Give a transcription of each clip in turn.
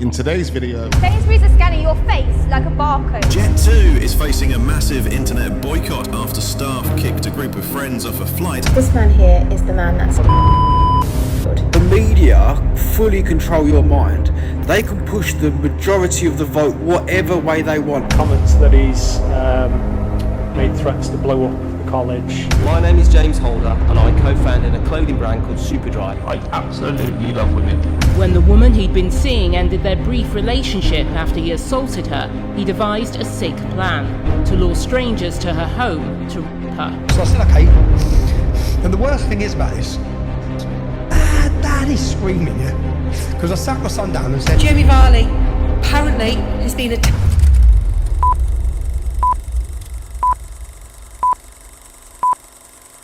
In today's video, Sainsbury's are scanning your face like a barcode. Jet2 is facing a massive internet boycott after staff kicked a group of friends off a flight. This man here is the man that's... The media fully control your mind. They can push the majority of the vote whatever way they want. Comments that he's made threats to blow up the college. My name is James Holder and I co-founded a clothing brand called Superdry. I absolutely love women. When the woman he'd been seeing ended their brief relationship after he assaulted her, he devised a sick plan to lure strangers to her home to rape her. So I said, okay. And the worst thing is about this, Dad is screaming, yeah? Because I sat my son down and said, Jamie Varley apparently has been attacked.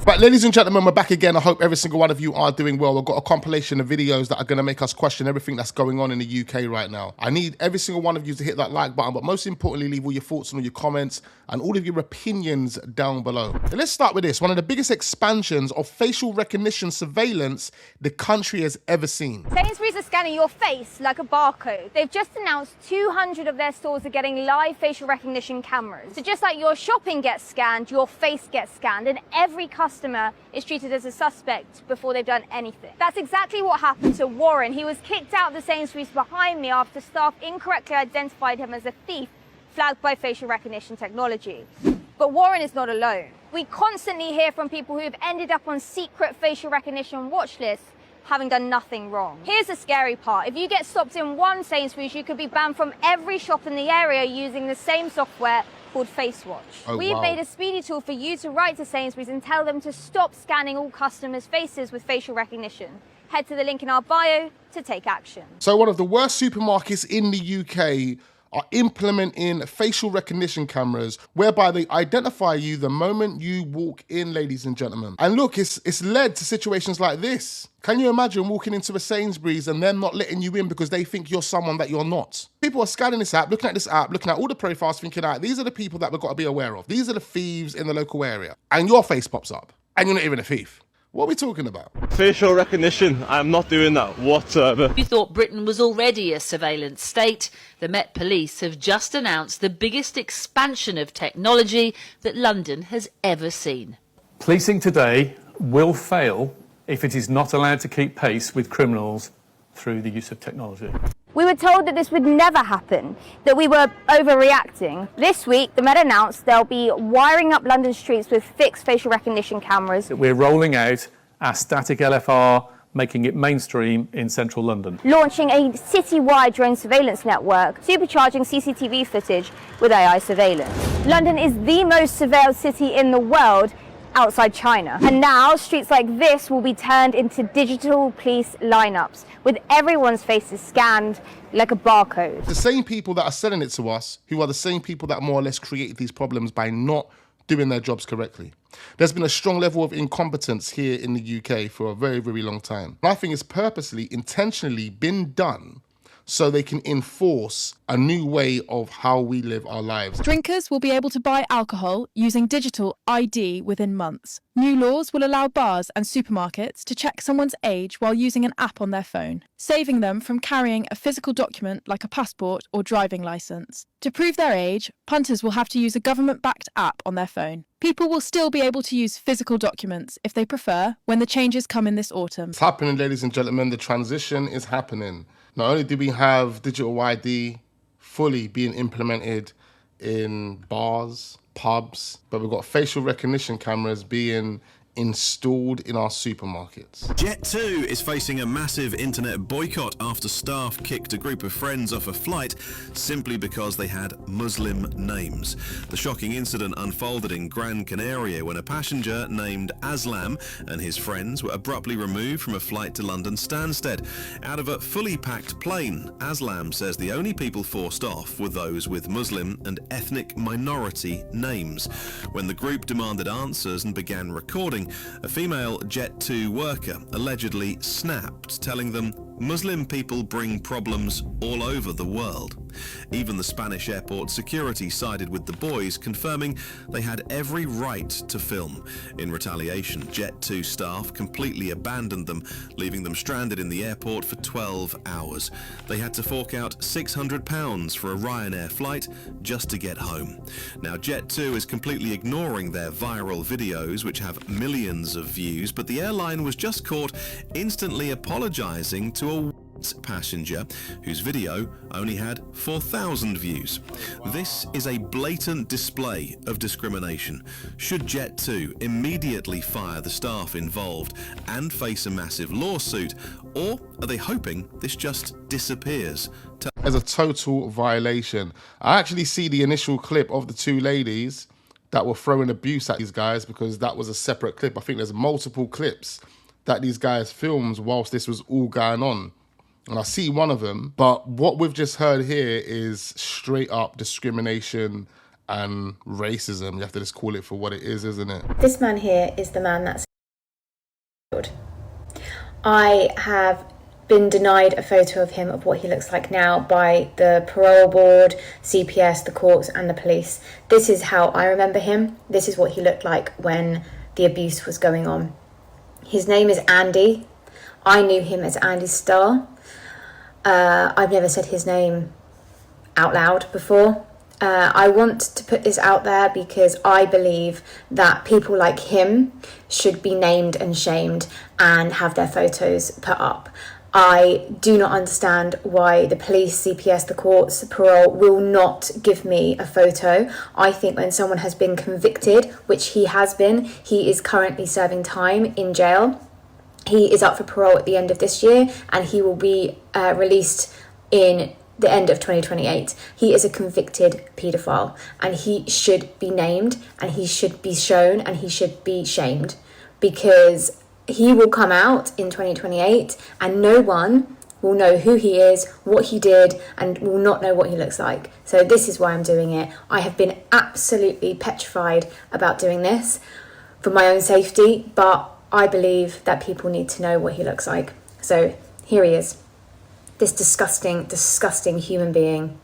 Right, ladies and gentlemen, we're back again. I hope every single one of you are doing well. I've got a compilation of videos that are going to make us question everything that's going on in the UK right now. I need every single one of you to hit that like button, but most importantly, leave all your thoughts and all your comments and all of your opinions down below. Now, let's start with this. One of the biggest expansions of facial recognition surveillance the country has ever seen. Sainsbury's are scanning your face like a barcode. They've just announced 200 of their stores are getting live facial recognition cameras. So just like your shopping gets scanned, your face gets scanned, and every customer is treated as a suspect before they've done anything. That's exactly what happened to Warren. He was kicked out of the Sainsbury's behind me after staff incorrectly identified him as a thief flagged by facial recognition technology. But Warren is not alone. We constantly hear from people who have ended up on secret facial recognition watch lists having done nothing wrong. Here's the scary part. If you get stopped in one Sainsbury's, you could be banned from every shop in the area using the same software called FaceWatch. We've made a speedy tool for you to write to Sainsbury's and tell them to stop scanning all customers' faces with facial recognition. Head to the link in our bio to take action. So one of the worst supermarkets in the UK are implementing facial recognition cameras whereby they identify you the moment you walk in, ladies and gentlemen. And look, it's led to situations like this. Can you imagine walking into a Sainsbury's and them not letting you in because they think you're someone that you're not? People are scanning this app, looking at all the profiles, thinking, these are the people that we've got to be aware of. These are the thieves in the local area. And your face pops up, and you're not even a thief. What are we talking about? Facial recognition, I'm not doing that whatsoever. You thought Britain was already a surveillance state. The Met Police have just announced the biggest expansion of technology that London has ever seen. Policing today will fail if it is not allowed to keep pace with criminals through the use of technology. We were told that this would never happen, that we were overreacting. This week, the Met announced they'll be wiring up London streets with fixed facial recognition cameras. We're rolling out our static LFR, making it mainstream in central London. Launching a city-wide drone surveillance network, supercharging CCTV footage with AI surveillance. London is the most surveilled city in the world, outside China. And now streets like this will be turned into digital police lineups with everyone's faces scanned like a barcode. The same people that are selling it to us, who are the same people that more or less created these problems by not doing their jobs correctly. There's been a strong level of incompetence here in the UK for a very, very long time. Nothing has purposely, intentionally been done so they can enforce a new way of how we live our lives. Drinkers will be able to buy alcohol using digital ID within months. New laws will allow bars and supermarkets to check someone's age while using an app on their phone, saving them from carrying a physical document like a passport or driving licence. To prove their age, punters will have to use a government-backed app on their phone. People will still be able to use physical documents if they prefer when the changes come in this autumn. It's happening, ladies and gentlemen. The transition is happening. Not only do we have digital ID fully being implemented in bars, pubs, but we've got facial recognition cameras being installed in our supermarkets. Jet2 is facing a massive internet boycott after staff kicked a group of friends off a flight simply because they had Muslim names. The shocking incident unfolded in Gran Canaria when a passenger named Aslam and his friends were abruptly removed from a flight to London Stansted. Out of a fully packed plane, Aslam says the only people forced off were those with Muslim and ethnic minority names. When the group demanded answers and began recording, a female Jet2 worker allegedly snapped, telling them Muslim people bring problems all over the world. Even the Spanish airport security sided with the boys, confirming they had every right to film. In retaliation, Jet 2 staff completely abandoned them, leaving them stranded in the airport for 12 hours. They had to fork out £600 for a Ryanair flight just to get home. Now, Jet 2 is completely ignoring their viral videos, which have millions of views, but the airline was just caught instantly apologising to a passenger whose video only had 4,000 views. This is a blatant display of discrimination. Should Jet 2 immediately fire the staff involved and face a massive lawsuit, or are they hoping this just disappears? As a total violation. I actually see the initial clip of the two ladies that were throwing abuse at these guys, because that was a separate clip. I think there's multiple clips that these guys filmed whilst this was all going on. And I see one of them, but what we've just heard here is straight up discrimination and racism. You have to just call it for what it is, isn't it? This man here is the man that's I have been denied a photo of him, of what he looks like now, by the parole board, CPS, the courts and the police. This is how I remember him. This is what he looked like when the abuse was going on. His name is Andy. I knew him as Andy Starr. I've never said his name out loud before. I want to put this out there because I believe that people like him should be named and shamed and have their photos put up. I do not understand why the police, CPS, the courts, parole will not give me a photo. I think when someone has been convicted, which he has been, he is currently serving time in jail. He is up for parole at the end of this year, and he will be released in the end of 2028. He is a convicted paedophile, and he should be named, and he should be shown, and he should be shamed, because he will come out in 2028, and no one will know who he is, what he did, and will not know what he looks like. So this is why I'm doing it. I have been absolutely petrified about doing this for my own safety, but I believe that people need to know what he looks like. So here he is. This disgusting, disgusting human being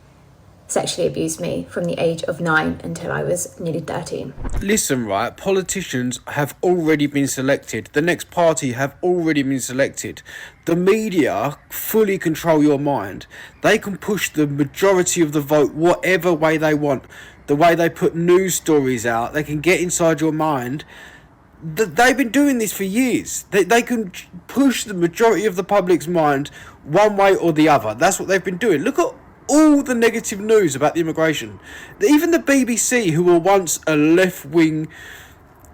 sexually abused me from the age of 9 until I was nearly 13. Listen, right, politicians have already been selected. The next party have already been selected. The media fully control your mind. They can push the majority of the vote whatever way they want. The way they put news stories out, they can get inside your mind. They've been doing this for years. They can push the majority of the public's mind one way or the other. That's what they've been doing. Look at all the negative news about the immigration. Even the BBC, who were once a left-wing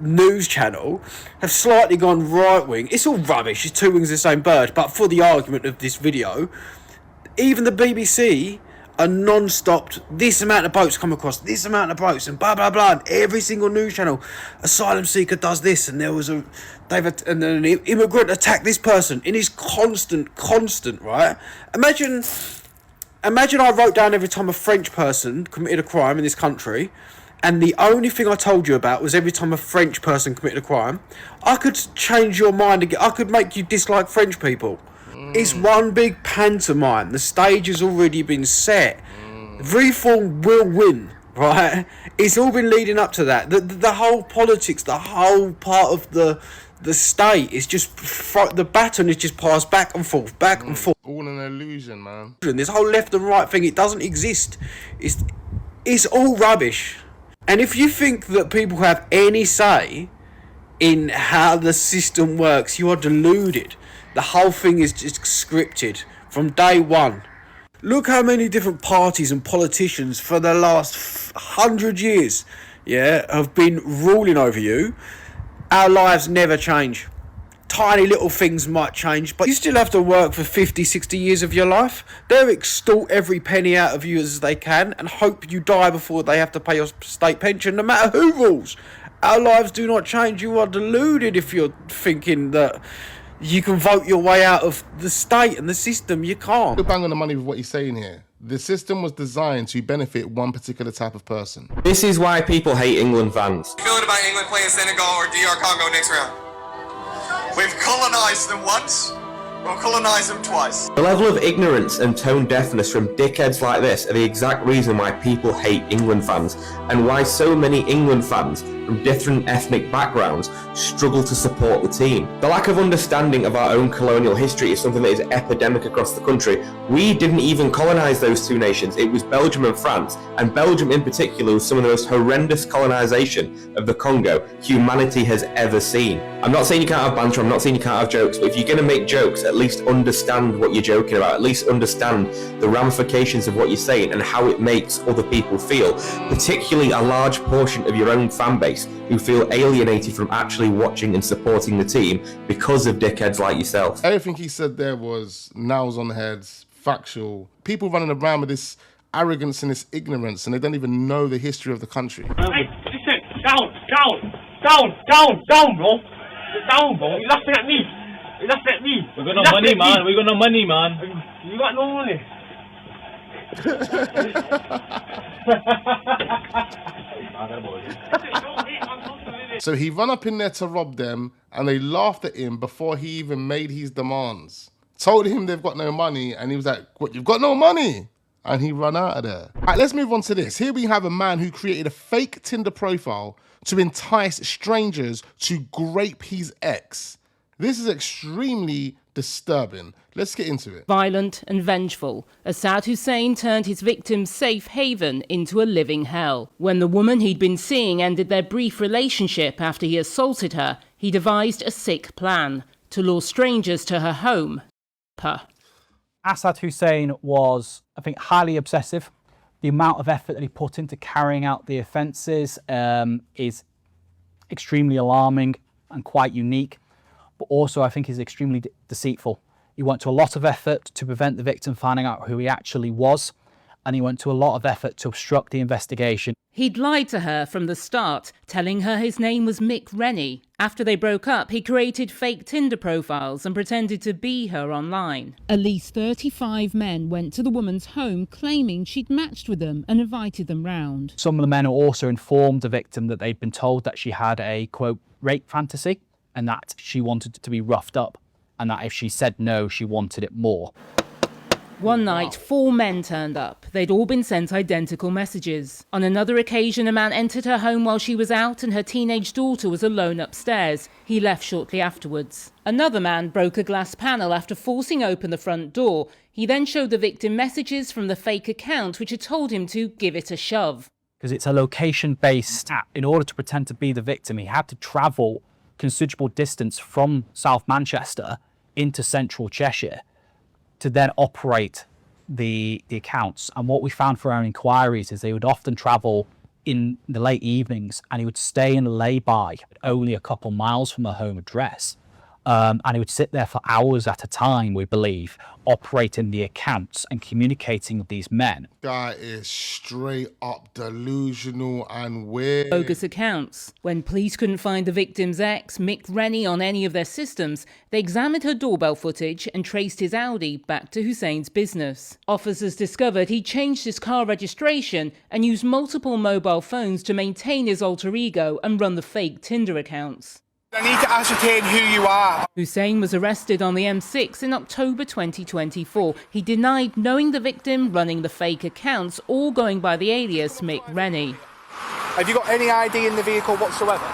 news channel, have slightly gone right-wing. It's all rubbish. It's two wings of the same bird. But for the argument of this video, even the BBC are non-stop. This amount of boats come across, this amount of boats, and blah blah blah. And every single news channel, asylum seeker does this, and there was and an immigrant attacked this person. It is constant, right? Imagine I wrote down every time a French person committed a crime in this country, and the only thing I told you about was every time a French person committed a crime. I could change your mind. I could make you dislike French people. It's one big pantomime. The stage has already been set. Reform will win, right? It's all been leading up to that. The whole politics, the whole part of the state is just, the baton is just passed back and forth. All an illusion, man. This whole left and right thing, it doesn't exist. It's all rubbish. And if you think that people have any say in how the system works, you are deluded. The whole thing is just scripted from day one. Look how many different parties and politicians for the last 100 years, have been ruling over you. Our lives never change. Tiny little things might change, but you still have to work for 50, 60 years of your life. They'll extort every penny out of you as they can and hope you die before they have to pay your state pension, no matter who rules. Our lives do not change. You are deluded if you're thinking that you can vote your way out of the state and the system. You can't. You're bang on the money with what you're saying here. The system was designed to benefit one particular type of person. This is why people hate England fans. Feeling about England playing Senegal or DR Congo next round? We've colonised them once. We'll colonise them twice. The level of ignorance and tone deafness from dickheads like this are the exact reason why people hate England fans, and why so many England fans from different ethnic backgrounds struggle to support the team. The lack of understanding of our own colonial history is something that is epidemic across the country. We didn't even colonise those two nations. It was Belgium and France, and Belgium in particular was some of the most horrendous colonisation of the Congo humanity has ever seen. I'm not saying you can't have banter, I'm not saying you can't have jokes, but if you're going to make jokes, at least understand what you're joking about, at least understand the ramifications of what you're saying and how it makes other people feel, particularly a large portion of your own fan base who feel alienated from actually watching and supporting the team because of dickheads like yourself. Everything he said there was nails on the heads, factual. People running around with this arrogance and this ignorance, and they don't even know the history of the country. Hey, listen, down, bro. Down, bro. You're laughing at me. You're laughing at me. We got no money, man. We got no money, man. You got no money. So he ran up in there to rob them, and they laughed at him before he even made his demands. Told him they've got no money, and he was like, "What, you've got no money?" And he ran out of there. All right, let's move on to this. Here we have a man who created a fake Tinder profile to entice strangers to grape his ex. This is extremely disturbing. Let's get into it. Violent and vengeful, Assad Hussein turned his victim's safe haven into a living hell. When the woman he'd been seeing ended their brief relationship after he assaulted her, he devised a sick plan to lure strangers to her home. Assad Hussein was, I think, highly obsessive. The amount of effort that he put into carrying out the offences is extremely alarming and quite unique, but also I think is extremely deceitful. He went to a lot of effort to prevent the victim finding out who he actually was, and he went to a lot of effort to obstruct the investigation. He'd lied to her from the start, telling her his name was Mick Rennie. After they broke up, he created fake Tinder profiles and pretended to be her online. At least 35 men went to the woman's home claiming she'd matched with them and invited them round. Some of the men also informed the victim that they'd been told that she had a, quote, rape fantasy, and that she wanted to be roughed up, and that if she said no, she wanted it more. One night, 4 men turned up. They'd all been sent identical messages. On another occasion, a man entered her home while she was out and her teenage daughter was alone upstairs. He left shortly afterwards. Another man broke a glass panel after forcing open the front door. He then showed the victim messages from the fake account which had told him to give it a shove. Because it's a location-based app. In order to pretend to be the victim, he had to travel considerable distance from South Manchester into central Cheshire to then operate the accounts. And what we found for our inquiries is they would often travel in the late evenings, and he would stay in a lay-by only a couple miles from her home address. And he would sit there for hours at a time, we believe, operating the accounts and communicating with these men. That is straight up delusional and weird. Bogus accounts. When police couldn't find the victim's ex, Mick Rennie, on any of their systems, they examined her doorbell footage and traced his Audi back to Hussein's business. Officers discovered he changed his car registration and used multiple mobile phones to maintain his alter ego and run the fake Tinder accounts. I need to ascertain who you are. Hussein was arrested on the M6 in October 2024. He denied knowing the victim, running the fake accounts, or going by the alias Mick Rennie. Have you got any ID in the vehicle whatsoever?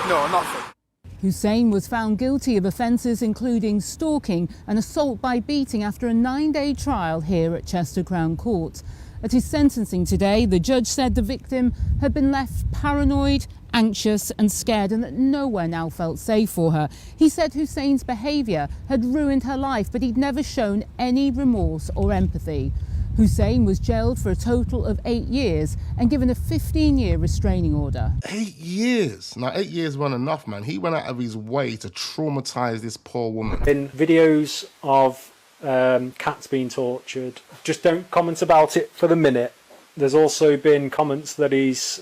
No, nothing. Hussein was found guilty of offences including stalking and assault by beating after a 9-day trial here at Chester Crown Court. At his sentencing today, the judge said the victim had been left paranoid, anxious and scared, and that nowhere now felt safe for her. He said Hussein's behaviour had ruined her life, but he'd never shown any remorse or empathy. Hussein was jailed for a total of 8 years and given a 15-year restraining order. 8 years? Now, 8 years weren't enough, man. He went out of his way to traumatise this poor woman. In videos of cats being tortured, just don't comment about it for the minute. There's also been comments that he's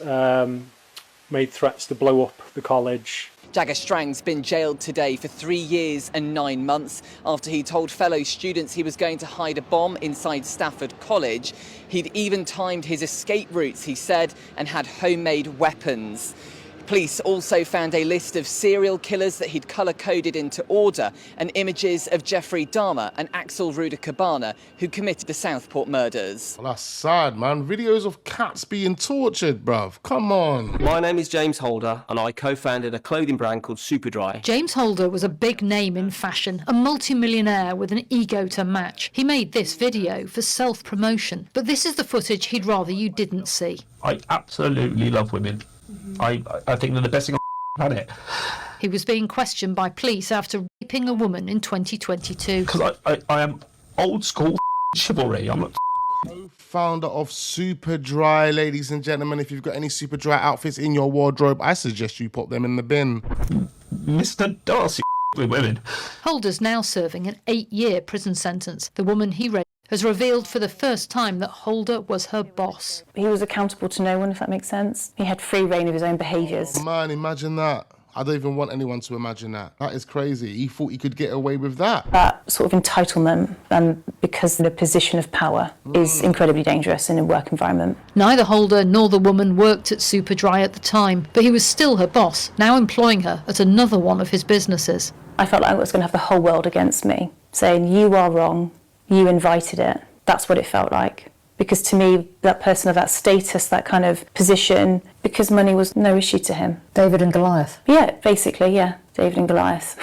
made threats to blow up the college. Jagger Strang's been jailed today for 3 years and 9 months after he told fellow students he was going to hide a bomb inside Stafford College. He'd even timed his escape routes, he said, and had homemade weapons. Police also found a list of serial killers that he'd colour-coded into order and images of Jeffrey Dahmer and Axel Ruder-Cabana, who committed the Southport murders. Well, that's sad, man. Videos of cats being tortured, bruv. Come on. My name is James Holder, and I co-founded a clothing brand called Superdry. James Holder was a big name in fashion, a multi-millionaire with an ego to match. He made this video for self-promotion, but this is the footage he'd rather you didn't see. I absolutely love women. I think they're the best thing on the planet. He was being questioned by police after raping a woman in 2022. Because I am old school chivalry. I'm not Founder of Superdry, ladies and gentlemen. If you've got any Superdry outfits in your wardrobe, I suggest you put them in the bin. Mr. Darcy with women. Holder's now serving an 8-year prison sentence. The woman he raped has revealed for the first time that Holder was her boss. He was accountable to no one, if that makes sense. He had free reign of his own behaviours. Oh, man, imagine that. I don't even want anyone to imagine that. That is crazy. He thought he could get away with that. That sort of entitlement, and because the position of power is incredibly dangerous in a work environment. Neither Holder nor the woman worked at Superdry at the time, but he was still her boss, now employing her at another one of his businesses. I felt like I was going to have the whole world against me, saying, you are wrong, you invited it. That's what it felt like. Because to me, that person of that status, that kind of position, because money was no issue to him. David and Goliath? Yeah, basically, yeah. David and Goliath.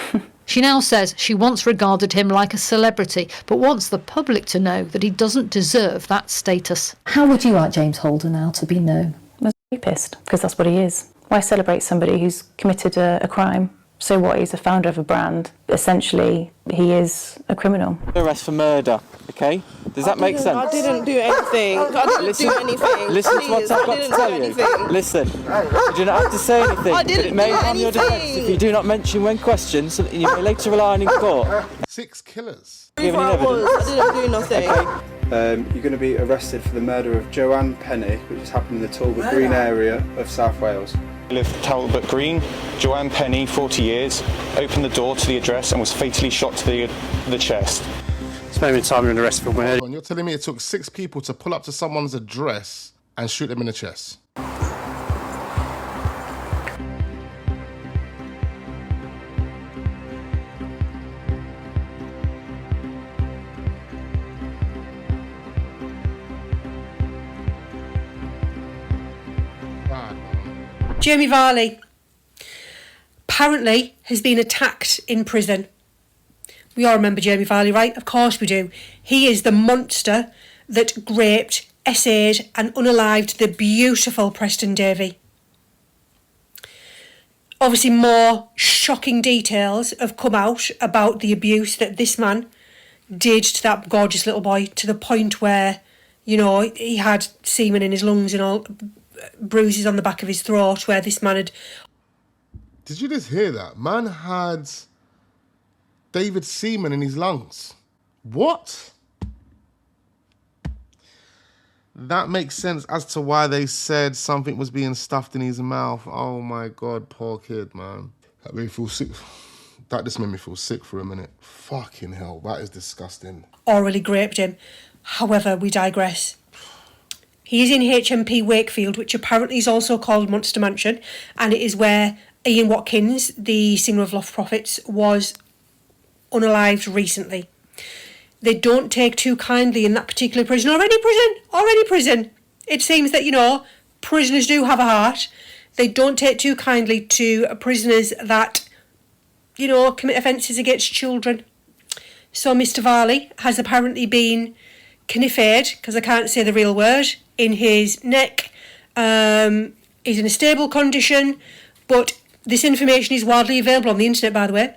She now says she once regarded him like a celebrity, but wants the public to know that he doesn't deserve that status. How would you like James Holder now to be known? I was pissed, because that's what he is. Why celebrate somebody who's committed a crime? So what, he's a founder of a brand. Essentially, he is a criminal. Arrest for murder, okay? Does that make sense? I didn't do anything. I didn't do anything. Listen to what I've got to tell you. Listen, you do not have to say anything. I didn't It may do harm your defence anything. if you do not mention when questioned, something you may later rely on in court. 6 killers. Prove where I was. I didn't do nothing. You're going to be arrested for the murder of Joanne Penny, which has happened in the Talbot Green area of South Wales. Lived Talbot Green. Joanne Penny, 40 years, opened the door to the address and was fatally shot to the chest. Spending time in arrest for murder. You're telling me it took 6 people to pull up to someone's address and shoot them in the chest? Jamie Varley apparently has been attacked in prison. We all remember Jamie Varley, right? Of course we do. He is the monster that raped, essayed and unalived the beautiful Preston Davey. Obviously more shocking details have come out about the abuse that this man did to that gorgeous little boy, to the point where, you know, he had semen in his lungs and all, bruises on the back of his throat where this man had... Did you just hear that? Man had David semen in his lungs. What? That makes sense as to why they said something was being stuffed in his mouth. Oh my God, poor kid, man. That made me feel sick. That just made me feel sick for a minute. Fucking hell, that is disgusting. Orally raped him. However, we digress. He is in HMP Wakefield, which apparently is also called Monster Mansion, and it is where Ian Watkins, the singer of Lost Prophets, was unalived recently. They don't take too kindly in that particular prison, or any prison. It seems that, you know, prisoners do have a heart. They don't take too kindly to prisoners that, you know, commit offences against children. So Mr. Varley has apparently been conifered, because I can't say the real word, in his neck. He's in a stable condition, but this information is widely available on the internet, by the way.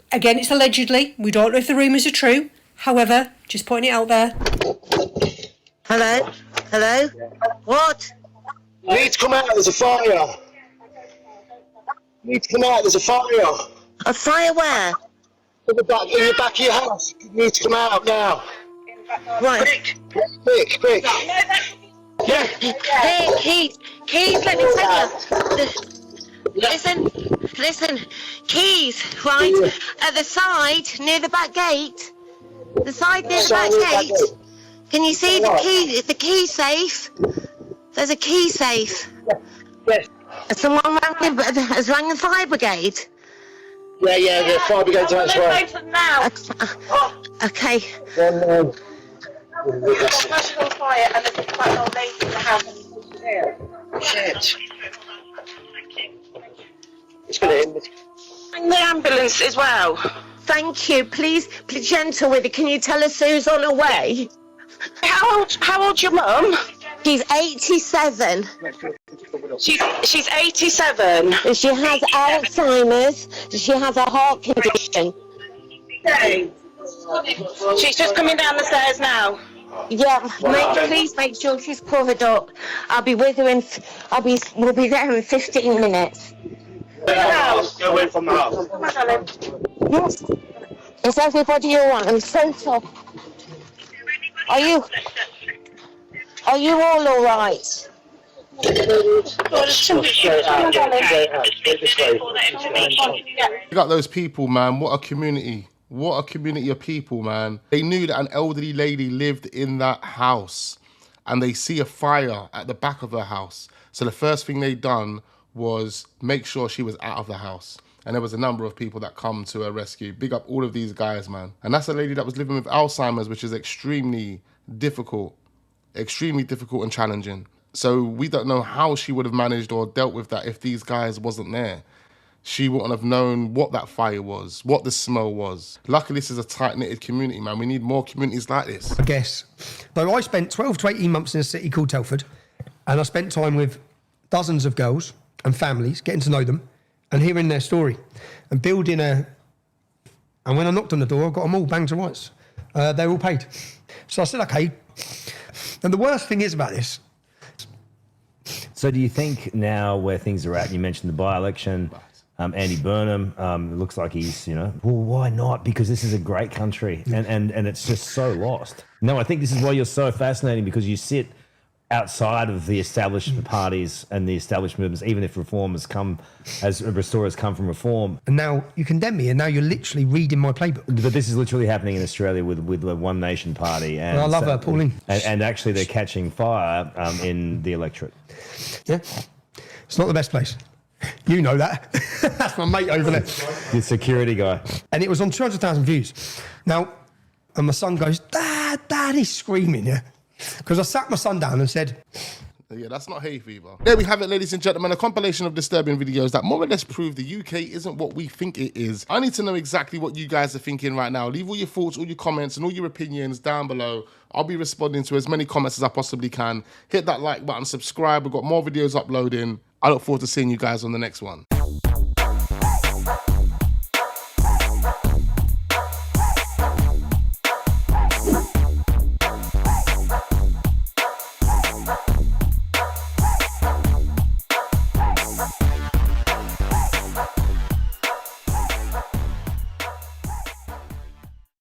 Again, it's allegedly. We don't know if the rumours are true. However, just putting it out there. Hello? Hello? What? You need to come out, there's a fire. You need to come out, there's a fire. A fire where? In the back of your house. You need to come out now. Right. Quick. Yeah. Hey, Keys, let me tell you. Listen, Keys, right, at the side, near the back gate. The side near the back gate. Can you see the key safe? There's a key safe. Yes. Someone has rang the fire brigade? Yeah, the fire brigade's on its way. Now. Okay. Then, There's on fire and there's quite an old lady in the house. shit. It's gonna end. Ring the ambulance as well. Thank you. Please be gentle with it. Can you tell us who's on her way? How old's your mum? She's 87. She's 87. She has Alzheimer's. She has a heart condition. She's just coming down the stairs now. Yeah, please make sure she's covered up. I'll be with her we'll be there in 15 minutes. Go away from the house. Come on, darling. Yes. Is everybody all right? I'm so sorry. Are you all right? You got those people, man. What a community. What a community of people, man. They knew that an elderly lady lived in that house and they see a fire at the back of her house. So the first thing they done was make sure she was out of the house. And there was a number of people that come to her rescue. Big up all of these guys, man. And that's a lady that was living with Alzheimer's, which is extremely difficult and challenging. So we don't know how she would have managed or dealt with that if these guys wasn't there. She wouldn't have known what that fire was, what the smell was. Luckily, this is a tight-knitted community, man. We need more communities like this. I guess. So I spent 12 to 18 months in a city called Telford, and I spent time with dozens of girls and families, getting to know them and hearing their story and building a... And when I knocked on the door, I got them all banged to rights. They were all paid. So I said, okay. And the worst thing is about this... So do you think now where things are at, you mentioned the by-election, Andy Burnham, it looks like he's, well, why not? Because this is a great country and it's just so lost. No, I think this is why you're so fascinating, because you sit outside of the established parties and the established movements, even if reform has come, as Restore has come from reform. And now you condemn me, and now you're literally reading my playbook. But this is literally happening in Australia with the One Nation Party. And well, I love her, Pauline. And actually they're catching fire in the electorate. Yeah, it's not the best place. You know that. That's my mate over there. The security guy. And it was on 200,000 views. Now, and my son goes, Dad, he's screaming, yeah? Because I sat my son down and said... Yeah, that's not hay fever. There we have it, ladies and gentlemen, a compilation of disturbing videos that more or less prove the UK isn't what we think it is. I need to know exactly what you guys are thinking right now. Leave all your thoughts, all your comments, and all your opinions down below. I'll be responding to as many comments as I possibly can. Hit that like button, subscribe. We've got more videos uploading. I look forward to seeing you guys on the next one.